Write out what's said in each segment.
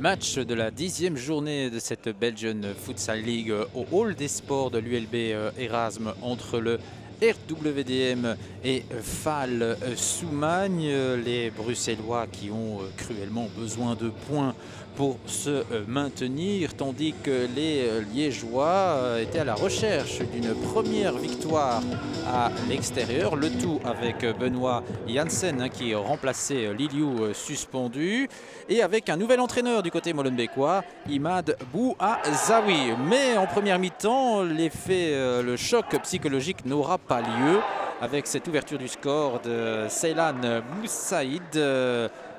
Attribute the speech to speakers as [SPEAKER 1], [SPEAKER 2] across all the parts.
[SPEAKER 1] match de la 10e journée de cette Belgian Futsal League au Hall des Sports de l'ULB Erasme entre le RWDM et FAL Soumagne. Les Bruxellois qui ont cruellement besoin de points pour se maintenir, tandis que les Liégeois étaient à la recherche d'une première victoire à l'extérieur. Le tout avec Benoît Janssen qui remplaçait Liliou suspendu et avec un nouvel entraîneur du côté molenbeekois, Imad Bouazaoui. Mais en première mi-temps, l'effet, le choc psychologique n'aura pas lieu avec cette ouverture du score de Ceylan Moussaïd.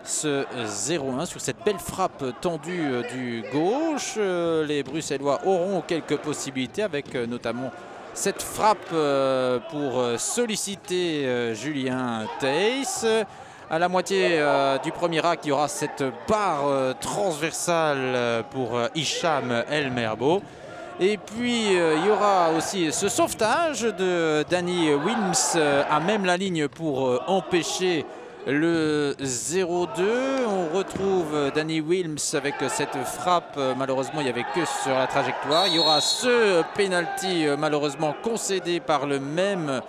[SPEAKER 1] Ce 0-1 sur cette belle frappe tendue du gauche. Les Bruxellois auront quelques possibilités avec notamment cette frappe pour solliciter Julien Theiss. À la moitié du premier acte, il y aura cette barre transversale pour Hicham El Merbo. Et puis il y aura aussi ce sauvetage de Danny Wilms à même la ligne pour empêcher le 0-2. On retrouve Danny Wilms avec cette frappe. Malheureusement, il n'y avait que sur la trajectoire. Il y aura ce penalty malheureusement concédé par le même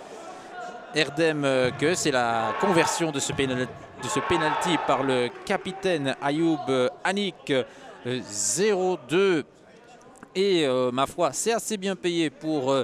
[SPEAKER 1] Erdem que c'est la conversion de ce penalty par le capitaine Ayoub Anik. 0-2. Et ma foi, c'est assez bien payé pour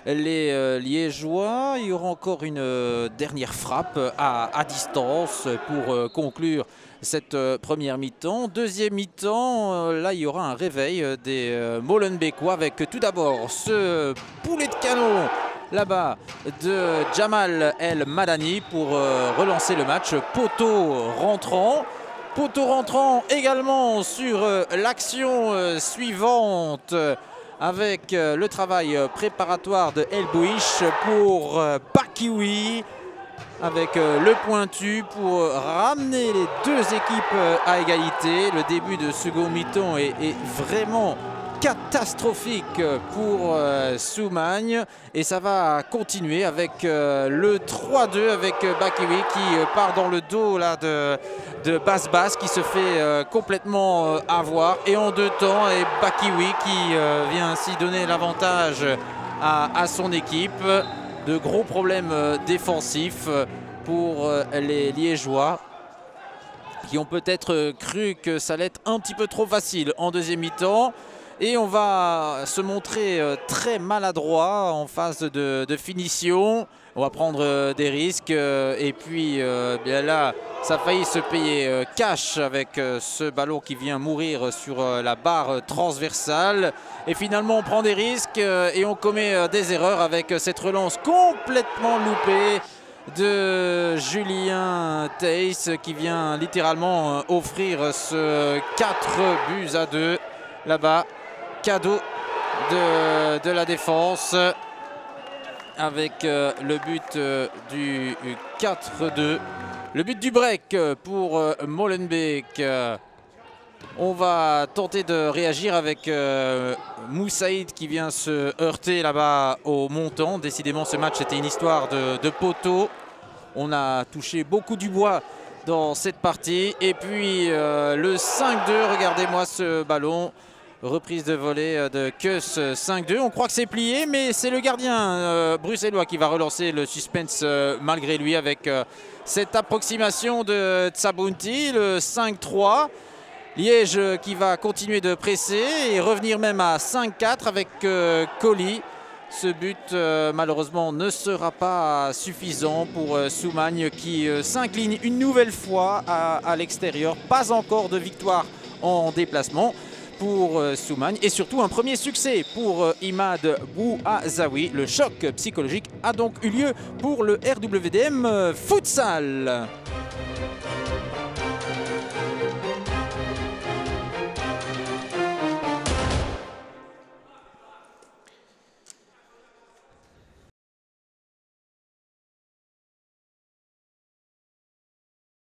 [SPEAKER 1] les Liégeois. Il y aura encore une dernière frappe à distance pour conclure cette première mi-temps. Deuxième mi-temps, là il y aura un réveil des Molenbeekois avec tout d'abord ce boulet de canon là-bas de Jamal El Madani pour relancer le match. Poteau rentrant également sur l'action suivante avec le travail préparatoire de El Bouich pour Bakiwi avec le pointu pour ramener les deux équipes à égalité. Le début de second mi-temps est vraiment catastrophique pour Soumagne et ça va continuer avec le 3-2 avec Bakiwi qui part dans le dos là, de Bas qui se fait complètement avoir et en deux temps et Bakiwi qui vient ainsi donner l'avantage à son équipe. De gros problèmes défensifs pour les Liégeois qui ont peut-être cru que ça allait être un petit peu trop facile en deuxième mi-temps. Et on va se montrer très maladroit en phase de finition. On va prendre des risques et puis bien là, ça a failli se payer cash avec ce ballon qui vient mourir sur la barre transversale. Et finalement, on prend des risques et on commet des erreurs avec cette relance complètement loupée de Julien Theiss qui vient littéralement offrir ce 4-2 là-bas. Cadeau de la défense avec le but du 4-2. Le but du break pour Molenbeek. On va tenter de réagir avec Moussaïd qui vient se heurter là-bas au montant. Décidément, ce match était une histoire de poteau. On a touché beaucoup du bois dans cette partie. Et puis le 5-2, regardez-moi ce ballon. Reprise de volée de Keus 5-2. On croit que c'est plié, mais c'est le gardien bruxellois qui va relancer le suspense malgré lui avec cette approximation de Tsabunti, le 5-3. Liège qui va continuer de presser et revenir même à 5-4 avec Colli. Ce but malheureusement ne sera pas suffisant pour Soumagne qui s'incline une nouvelle fois à l'extérieur. Pas encore de victoire en déplacement pour Soumagne et surtout un premier succès pour Imad Bouazaoui. Le choc psychologique a donc eu lieu pour le RWDM Futsal.